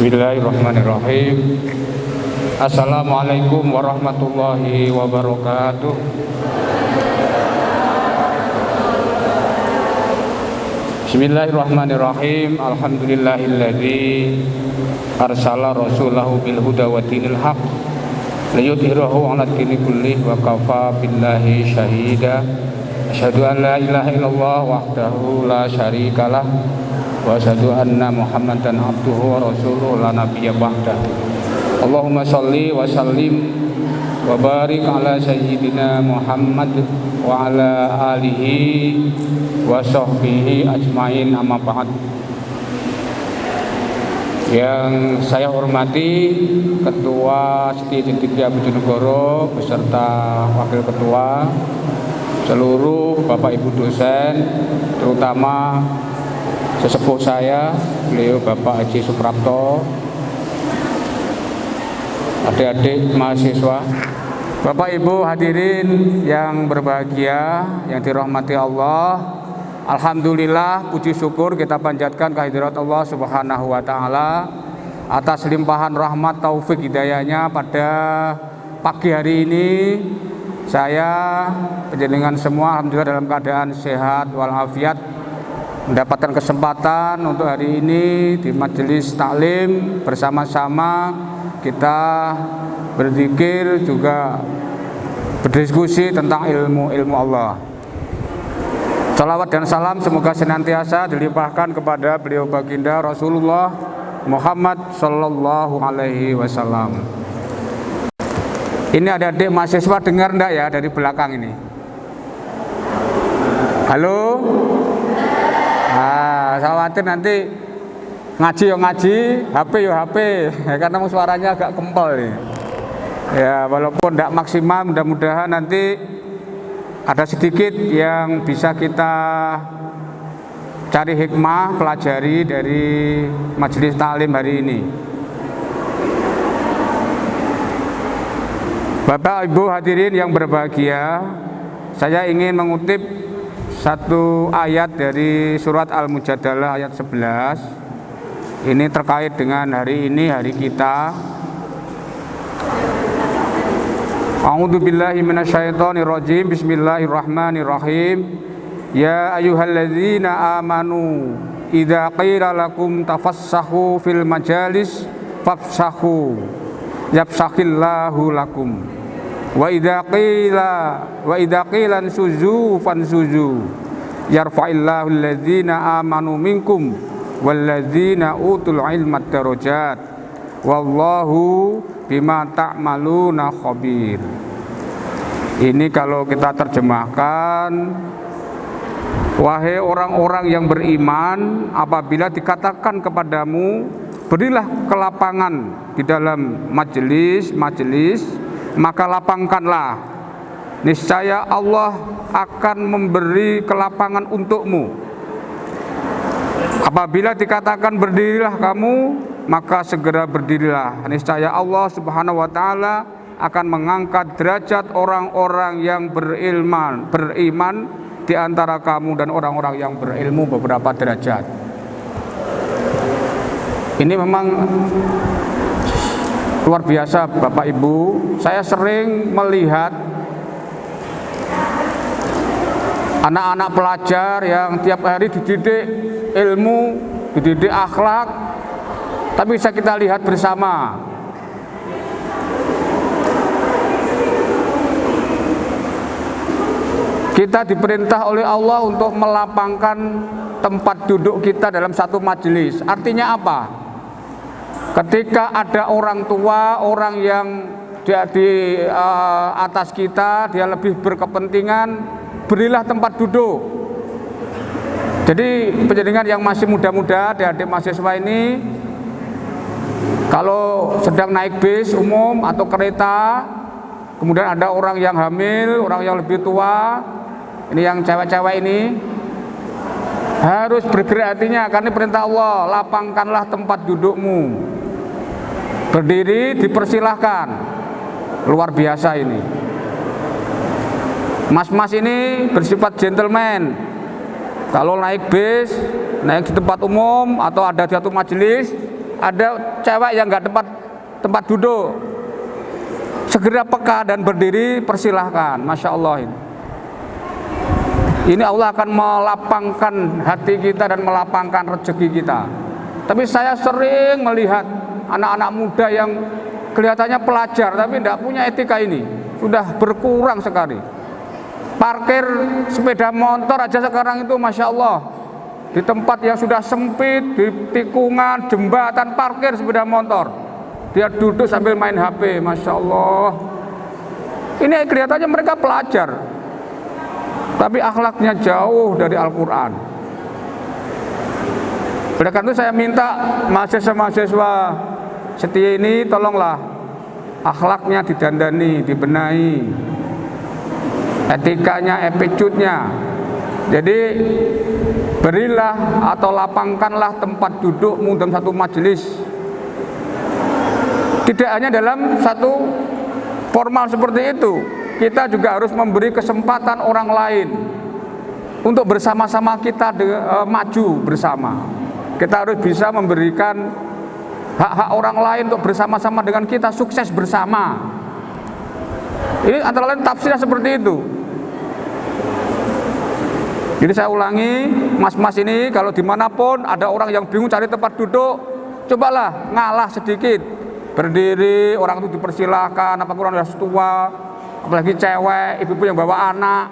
Bismillahirrahmanirrahim. Assalamualaikum warahmatullahi wabarakatuh. Bismillahirrahmanirrahim. Alhamdulillahilladzi arsala rasulahu bil huda wa dinil haq liyudhhirahu 'ala dini kullih wa kafa billahi syahida. Asyhadu an la ilaha illallah wahdahu la syarikalah wa asyhadu anna Muhammadan abduhu wa rasuluhu la nabiyya ba'dahu. Allahumma shalli wa sallim wa barik ala sayyidina Muhammad wa ala alihi wa sahbihi ajmain, amma ba'd. Yang saya hormati Ketua Siti Tiga Bojonegoro beserta Wakil Ketua, seluruh Bapak Ibu dosen, terutama sesepuh saya, beliau Bapak Haji Suprapto, adik-adik mahasiswa, Bapak Ibu hadirin yang berbahagia, yang dirahmati Allah. Alhamdulillah, puji syukur kita panjatkan kehadirat Allah Subhanahu wa Ta'ala atas limpahan rahmat taufik hidayahnya pada pagi hari ini. Saya penjenengan semua alhamdulillah dalam keadaan sehat walafiat, mendapatkan kesempatan untuk hari ini di majelis taklim bersama-sama kita berzikir, juga berdiskusi tentang ilmu Allah. Salawat dan salam semoga senantiasa dilimpahkan kepada beliau baginda Rasulullah Muhammad Sallallahu Alaihi Wasallam. Ini ada adik mahasiswa, dengar enggak ya dari belakang ini? Halo? Nah, saya khawatir nanti ngaji ya ngaji, HP ya HP, karena suaranya agak kempel nih. Ya, walaupun tidak maksimal, mudah-mudahan nanti ada sedikit yang bisa kita cari hikmah, pelajari dari majelis taklim hari ini. Bapak Ibu hadirin yang berbahagia, saya ingin mengutip satu ayat dari surat Al-Mujadalah ayat 11. Ini terkait dengan hari ini, hari kita. A'udzu billahi minasyaitonir rajim. Bismillahirrahmanirrahim. Ya ayyuhalladzina amanu idza qila lakum tafassahu fil majalis fafsahu yafsahillahu lakum. Wa idza qila ansuzu fansuzu yarfa'illahu alladzina amanu minkum walladzina utul ilma darajat wallahu bima ta'maluna khabir. Ini kalau kita terjemahkan, wahai orang-orang yang beriman, apabila dikatakan kepadamu berilah kelapangan di dalam majelis, maka lapangkanlah, niscaya Allah akan memberi kelapangan untukmu. Apabila dikatakan berdirilah kamu, maka segera berdirilah, niscaya Allah Subhanahu wa Ta'ala akan mengangkat derajat orang-orang yang beriman di antara kamu dan orang-orang yang berilmu beberapa derajat. Ini memang luar biasa Bapak Ibu. Saya sering melihat anak-anak pelajar yang tiap hari dididik ilmu, dididik akhlak, tapi bisa kita lihat bersama kita diperintah oleh Allah untuk melapangkan tempat duduk kita dalam satu majelis. Artinya apa? Ketika ada orang tua, orang yang di atas kita, dia lebih berkepentingan, berilah tempat duduk. Jadi penjenengan yang masih muda-muda, adik-adik mahasiswa ini, kalau sedang naik bis umum atau kereta, kemudian ada orang yang hamil, orang yang lebih tua, ini yang cewek-cewek ini, harus bergerak hatinya, karena perintah Allah, lapangkanlah tempat dudukmu. Berdiri dipersilahkan. Luar biasa ini. Mas-mas ini bersifat gentleman. Kalau naik bis, naik di tempat umum atau ada di satu majelis, ada cewek yang nggak tempat duduk, segera peka dan berdiri, persilahkan. Masya Allah ini Allah akan melapangkan hati kita dan melapangkan rezeki kita. Tapi saya sering melihat anak-anak muda yang kelihatannya pelajar tapi tidak punya etika ini, sudah berkurang sekali. Parkir sepeda motor aja sekarang itu Masya Allah, di tempat yang sudah sempit, di tikungan, jembatan, parkir sepeda motor, dia duduk sambil main HP. Masya Allah, ini kelihatannya mereka pelajar, tapi akhlaknya jauh dari Al-Quran. Oleh karena itu saya minta mahasiswa-mahasiswa setia ini, tolonglah akhlaknya didandani, dibenahi, etikanya, attitude-nya. Jadi berilah atau lapangkanlah tempat dudukmu dalam satu majelis. Tidak hanya dalam satu formal seperti itu, kita juga harus memberi kesempatan orang lain untuk bersama-sama kita maju bersama. Kita harus bisa memberikan hak-hak orang lain untuk bersama-sama dengan kita sukses bersama. Ini antara lain tafsirnya seperti itu. Jadi saya ulangi, mas-mas ini kalau dimanapun ada orang yang bingung cari tempat duduk, cobalah ngalah sedikit, berdiri, orang itu dipersilahkan, apalagi orang sudah tua, apalagi cewek, ibu-ibu yang bawa anak.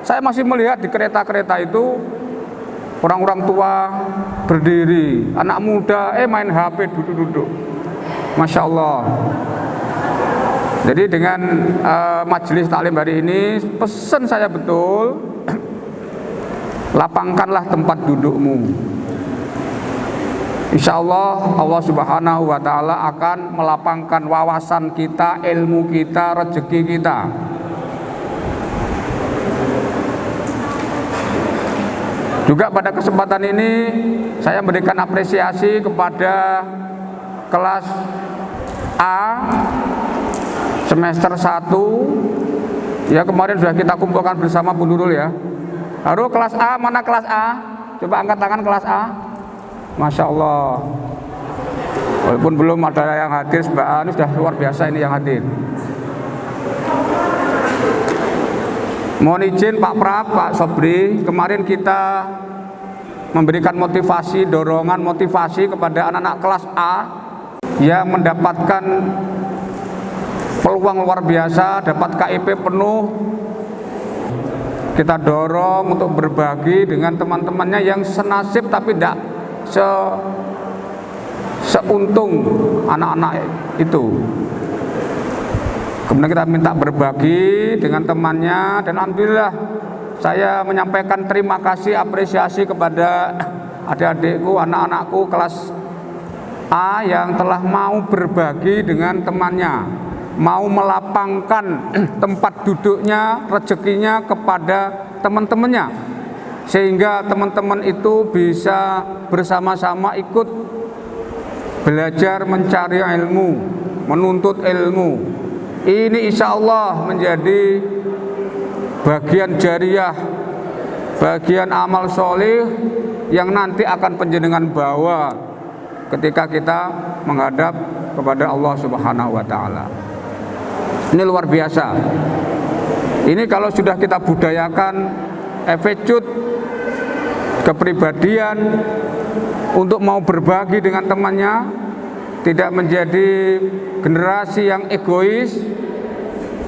Saya masih melihat di kereta-kereta itu orang-orang tua berdiri, anak muda main HP duduk-duduk. Masya Allah. Jadi dengan majelis taklim hari ini, pesan saya betul, lapangkanlah tempat dudukmu. Insya Allah, Allah Subhanahu wa Ta'ala akan melapangkan wawasan kita, ilmu kita, rezeki kita. Juga pada kesempatan ini saya memberikan apresiasi kepada kelas A semester 1. Ya, kemarin sudah kita kumpulkan bersama Bu Nurul ya. Halo kelas A, mana kelas A? Coba angkat tangan kelas A. Masya Allah. Walaupun belum ada yang hadir, Mbak Anu sudah luar biasa ini yang hadir. Mohon izin Pak Prab, Pak Sobri, kemarin kita memberikan motivasi, dorongan motivasi kepada anak-anak kelas A yang mendapatkan peluang luar biasa, dapat KIP penuh. Kita dorong untuk berbagi dengan teman-temannya yang senasib tapi tidak seuntung anak-anak itu. Kemudian kita minta berbagi dengan temannya, dan alhamdulillah saya menyampaikan terima kasih, apresiasi kepada adik-adikku, anak-anakku kelas A yang telah mau berbagi dengan temannya, mau melapangkan tempat duduknya, rezekinya kepada teman-temannya, sehingga teman-teman itu bisa bersama-sama ikut belajar mencari ilmu, menuntut ilmu. Ini insya Allah menjadi bagian jariah, bagian amal soleh yang nanti akan panjenengan bawa ketika kita menghadap kepada Allah Subhanahu wa Ta'ala. Ini luar biasa. Ini kalau sudah kita budayakan attitude, kepribadian untuk mau berbagi dengan temannya, tidak menjadi generasi yang egois,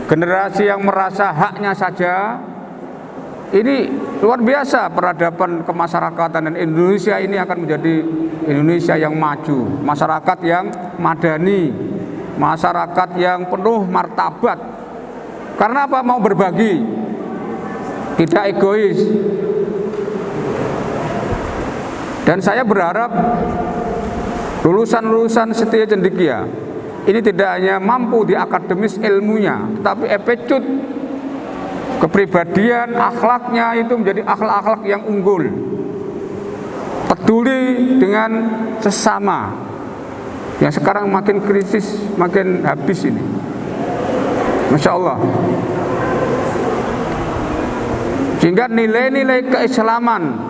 generasi yang merasa haknya saja. Ini luar biasa peradaban kemasyarakatan, dan Indonesia ini akan menjadi Indonesia yang maju, masyarakat yang madani, masyarakat yang penuh martabat. Karena apa? Mau berbagi, tidak egois. Dan saya berharap lulusan-lulusan setia cendekia ini tidak hanya mampu di akademis ilmunya, tetapi attitude, kepribadian, akhlaknya itu menjadi akhlak-akhlak yang unggul, peduli dengan sesama yang sekarang makin krisis, makin habis ini. Masya Allah. Sehingga nilai-nilai keislaman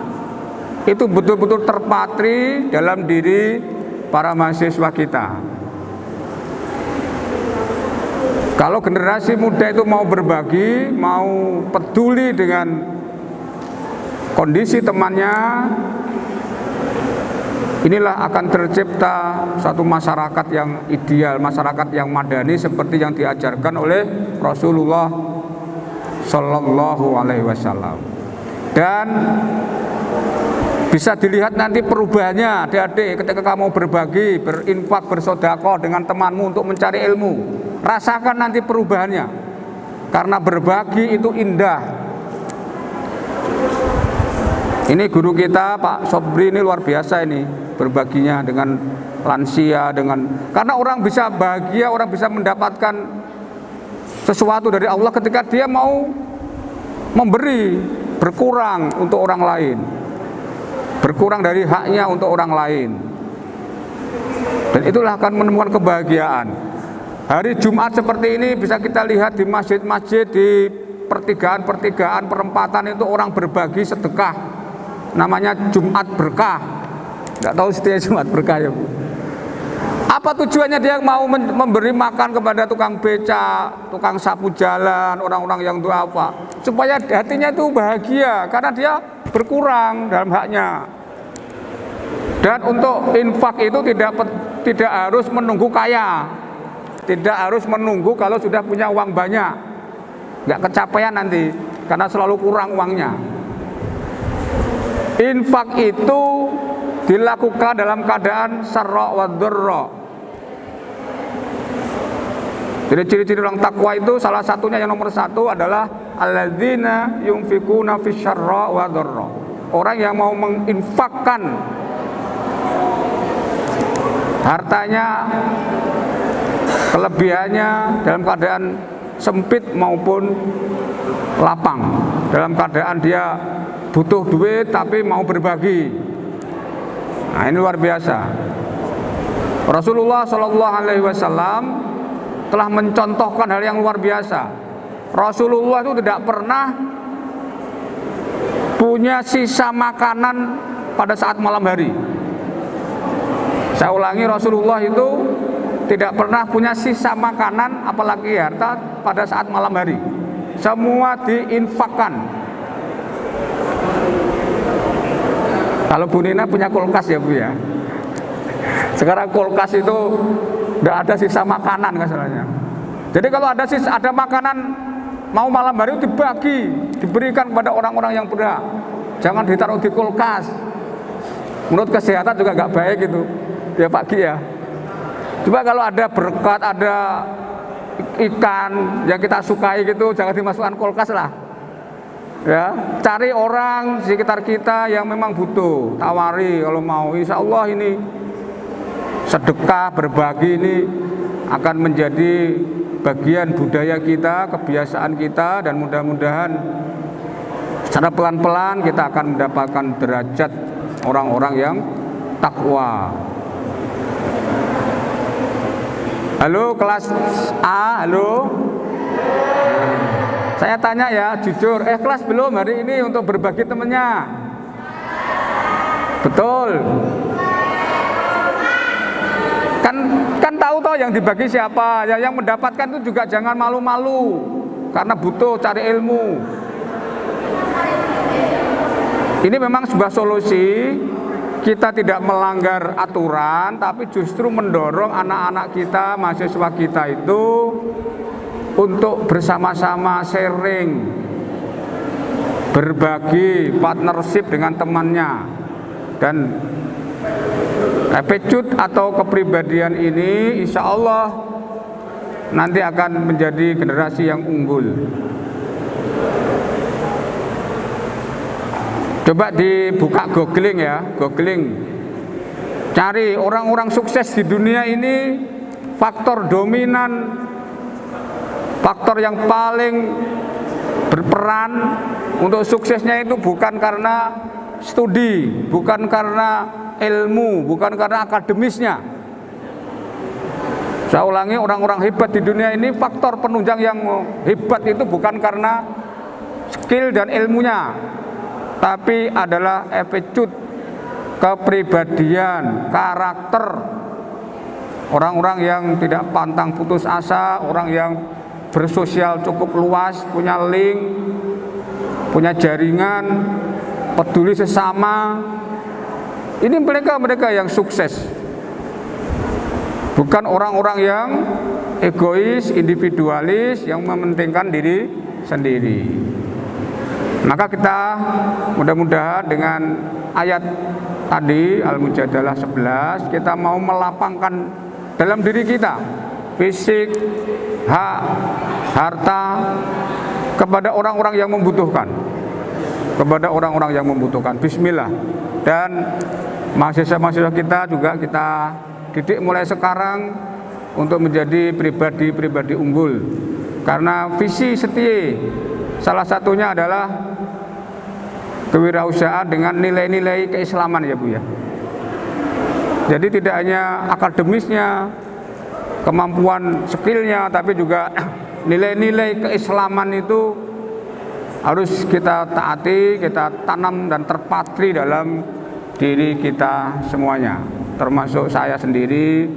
itu betul-betul terpatri dalam diri para mahasiswa kita. Kalau generasi muda itu mau berbagi, mau peduli dengan kondisi temannya, inilah akan tercipta satu masyarakat yang ideal, masyarakat yang madani seperti yang diajarkan oleh Rasulullah Shallallahu Alaihi Wasallam. Dan bisa dilihat nanti perubahannya, adik-adik, ketika kamu berbagi, berinfak, bersedekah dengan temanmu untuk mencari ilmu, rasakan nanti perubahannya. Karena berbagi itu indah. Ini guru kita Pak Sobri ini luar biasa ini, berbaginya dengan lansia, karena orang bisa bahagia, orang bisa mendapatkan sesuatu dari Allah ketika dia mau memberi, berkurang untuk orang lain, berkurang dari haknya untuk orang lain. Dan itulah akan menemukan kebahagiaan. Hari Jumat seperti ini bisa kita lihat di masjid-masjid, di pertigaan-pertigaan, perempatan itu orang berbagi sedekah. Namanya Jumat Berkah. Nggak tahu setiap Jumat Berkah ya Bu. Apa tujuannya dia mau memberi makan kepada tukang beca, tukang sapu jalan, orang-orang yang itu apa? Supaya hatinya itu bahagia karena dia berkurang dalam haknya. Dan untuk infak itu tidak harus menunggu kaya, tidak harus menunggu kalau sudah punya uang banyak, nggak kecapean nanti karena selalu kurang uangnya. Infak itu dilakukan dalam keadaan sarra wa dharra. Jadi ciri-ciri orang takwa itu salah satunya yang nomor satu adalah alladzina yunfikuna fis syarra wa dharra. Orang yang mau menginfakkan hartanya, kelebihannya dalam keadaan sempit maupun lapang, dalam keadaan dia butuh duit tapi mau berbagi. Nah, ini luar biasa. Rasulullah Shallallahu Alaihi Wasallam telah mencontohkan hal yang luar biasa. Rasulullah itu tidak pernah punya sisa makanan pada saat malam hari. Saya ulangi, Rasulullah itu tidak pernah punya sisa makanan apalagi harta pada saat malam hari. Semua diinfakkan. Kalau Bu Nina punya kulkas ya Bu ya. Sekarang kulkas itu tidak ada sisa makanan masalahnya. Jadi kalau ada makanan mau malam hari itu dibagi, diberikan kepada orang-orang yang berhak. Jangan ditaruh di kulkas. Menurut kesehatan juga nggak baik itu. Ya Pak Ki ya. Coba kalau ada berkat, ada ikan yang kita sukai gitu, jangan dimasukkan kulkas lah. Ya, cari orang di sekitar kita yang memang butuh, tawari kalau mau. Insya Allah ini sedekah, berbagi ini akan menjadi bagian budaya kita, kebiasaan kita, dan mudah-mudahan secara pelan-pelan kita akan mendapatkan derajat orang-orang yang takwa. Halo kelas A, halo. Saya tanya ya, jujur, kelas belum hari ini untuk berbagi temennya? Betul. Kan tahu toh yang dibagi siapa, yang mendapatkan itu juga jangan malu-malu karena butuh cari ilmu. Ini memang sebuah solusi. Kita tidak melanggar aturan, tapi justru mendorong anak-anak kita, mahasiswa kita itu untuk bersama-sama sharing, berbagi, partnership dengan temannya. Dan attitude atau kepribadian ini insya Allah nanti akan menjadi generasi yang unggul. Coba dibuka googling ya, googling. Cari orang-orang sukses di dunia ini, faktor dominan, faktor yang paling berperan untuk suksesnya itu bukan karena studi, bukan karena ilmu, bukan karena akademisnya. Saya ulangi, orang-orang hebat di dunia ini, faktor penunjang yang hebat itu bukan karena skill dan ilmunya, tapi adalah attitude, kepribadian, karakter, orang-orang yang tidak pantang putus asa, orang yang bersosial cukup luas, punya link, punya jaringan, peduli sesama. Ini mereka yang sukses. Bukan orang-orang yang egois, individualis, yang mementingkan diri sendiri. Maka kita mudah-mudahan dengan ayat tadi Al-Mujadalah 11 kita mau melapangkan dalam diri kita fisik, hak, harta kepada orang-orang yang membutuhkan. Kepada orang-orang yang membutuhkan. Bismillah. Dan mahasiswa-mahasiswa kita juga kita didik mulai sekarang untuk menjadi pribadi-pribadi unggul. Karena visi setia salah satunya adalah kewirausahaan dengan nilai-nilai keislaman ya Bu ya. Jadi tidak hanya akademisnya, kemampuan skillnya, tapi juga nilai-nilai keislaman itu harus kita taati, kita tanam dan terpatri dalam diri kita semuanya, termasuk saya sendiri,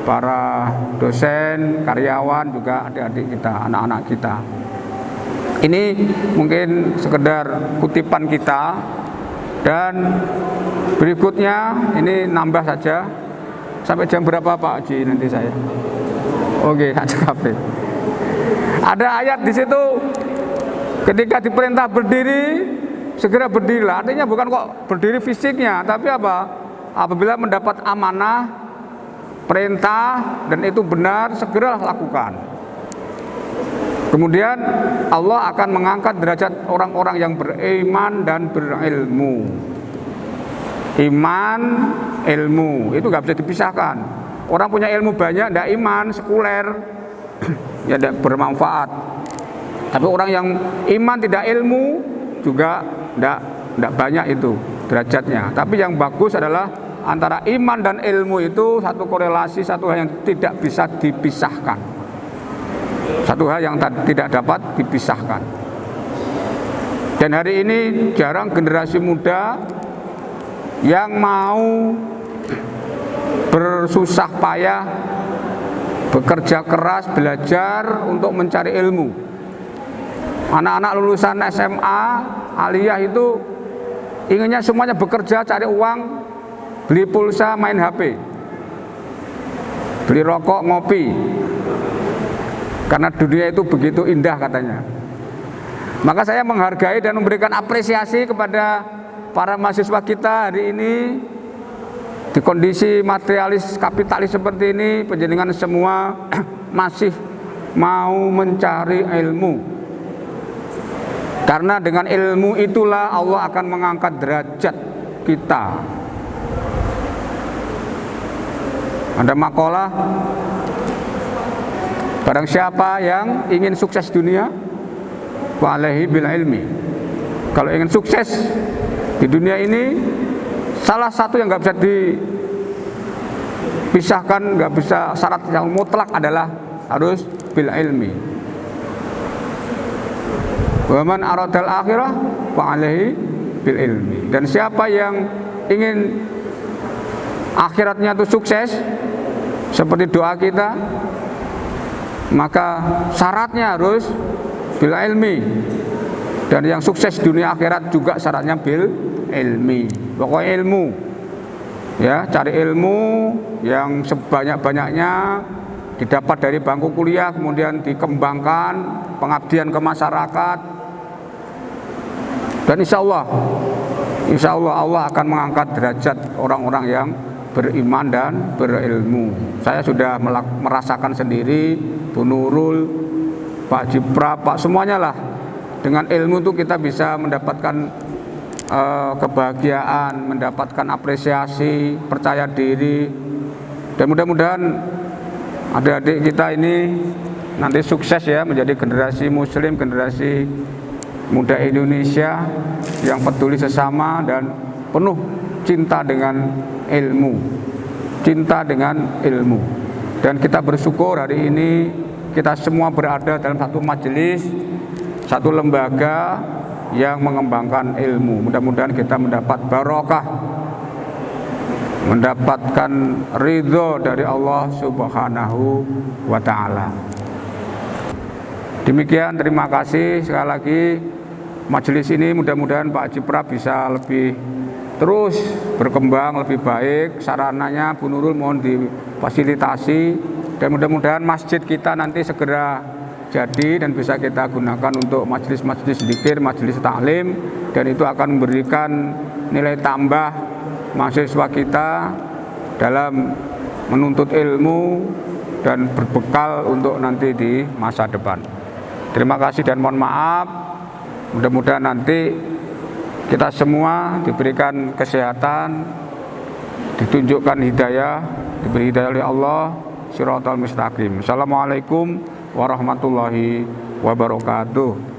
para dosen, karyawan, juga adik-adik kita, anak-anak kita. Ini mungkin sekedar kutipan kita, dan berikutnya ini nambah saja. Sampai jam berapa Pak Haji nanti saya? Oke, ada ayat di situ, ketika diperintah berdiri, segera berdirilah. Artinya bukan kok berdiri fisiknya, tapi apa? Apabila mendapat amanah, perintah, dan itu benar, segeralah lakukan. Kemudian Allah akan mengangkat derajat orang-orang yang beriman dan berilmu. Iman, ilmu, itu gak bisa dipisahkan. Orang punya ilmu banyak, tidak iman, sekuler, ya tidak bermanfaat. Tapi orang yang iman tidak ilmu juga tidak banyak itu derajatnya. Tapi yang bagus adalah antara iman dan ilmu itu satu korelasi, satu hal yang tidak bisa dipisahkan. Satu hal yang tidak dapat dipisahkan. Dan hari ini jarang generasi muda yang mau bersusah payah, bekerja keras, belajar untuk mencari ilmu. Anak-anak lulusan SMA, aliyah itu inginnya semuanya bekerja, cari uang, beli pulsa, main HP, beli rokok, ngopi. Karena dunia itu begitu indah katanya. Maka saya menghargai dan memberikan apresiasi kepada para mahasiswa kita hari ini. Di kondisi materialis kapitalis seperti ini, panjenengan semua masih mau mencari ilmu. Karena dengan ilmu itulah Allah akan mengangkat derajat kita. Ada makalah, barang siapa yang ingin sukses dunia, fa'alaihi bil ilmi. Kalau ingin sukses di dunia ini, salah satu yang nggak bisa dipisahkan, nggak bisa, syarat yang mutlak adalah harus bil ilmi. Wa man aradal akhirah fa'alaihi bil ilmi. Dan siapa yang ingin akhiratnya itu sukses, seperti doa kita, maka syaratnya harus bil ilmi. Dan yang sukses dunia akhirat juga syaratnya bil ilmi. Pokoknya ilmu, ya, cari ilmu yang sebanyak-banyaknya, didapat dari bangku kuliah, kemudian dikembangkan, pengabdian ke masyarakat. Dan insya Allah Allah akan mengangkat derajat orang-orang yang beriman dan berilmu. Saya sudah merasakan sendiri, Bu Nurul, Pak Jipra, Pak semuanya lah. Dengan ilmu itu kita bisa mendapatkan kebahagiaan, mendapatkan apresiasi, percaya diri. Dan mudah-mudahan adik-adik kita ini nanti sukses ya, menjadi generasi muslim, generasi muda Indonesia yang peduli sesama dan penuh cinta dengan ilmu, cinta dengan ilmu. Dan kita bersyukur hari ini kita semua berada dalam satu majelis, satu lembaga yang mengembangkan ilmu. Mudah-mudahan kita mendapat barokah mendapatkan ridho dari Allah Subhanahu wa Ta'ala. Demikian, terima kasih sekali lagi. Majelis ini mudah-mudahan Pak Haji Prap bisa lebih terus berkembang lebih baik. Sarananya Bu Nurul mohon difasilitasi, dan mudah-mudahan masjid kita nanti segera jadi dan bisa kita gunakan untuk majelis-majelis zikir, majelis taklim, dan itu akan memberikan nilai tambah mahasiswa kita dalam menuntut ilmu dan berbekal untuk nanti di masa depan. Terima kasih dan mohon maaf. Mudah-mudahan nanti kita semua diberikan kesehatan, ditunjukkan hidayah, diberi hidayah oleh Allah, Shiratal Mustaqim. Assalamualaikum warahmatullahi wabarakatuh.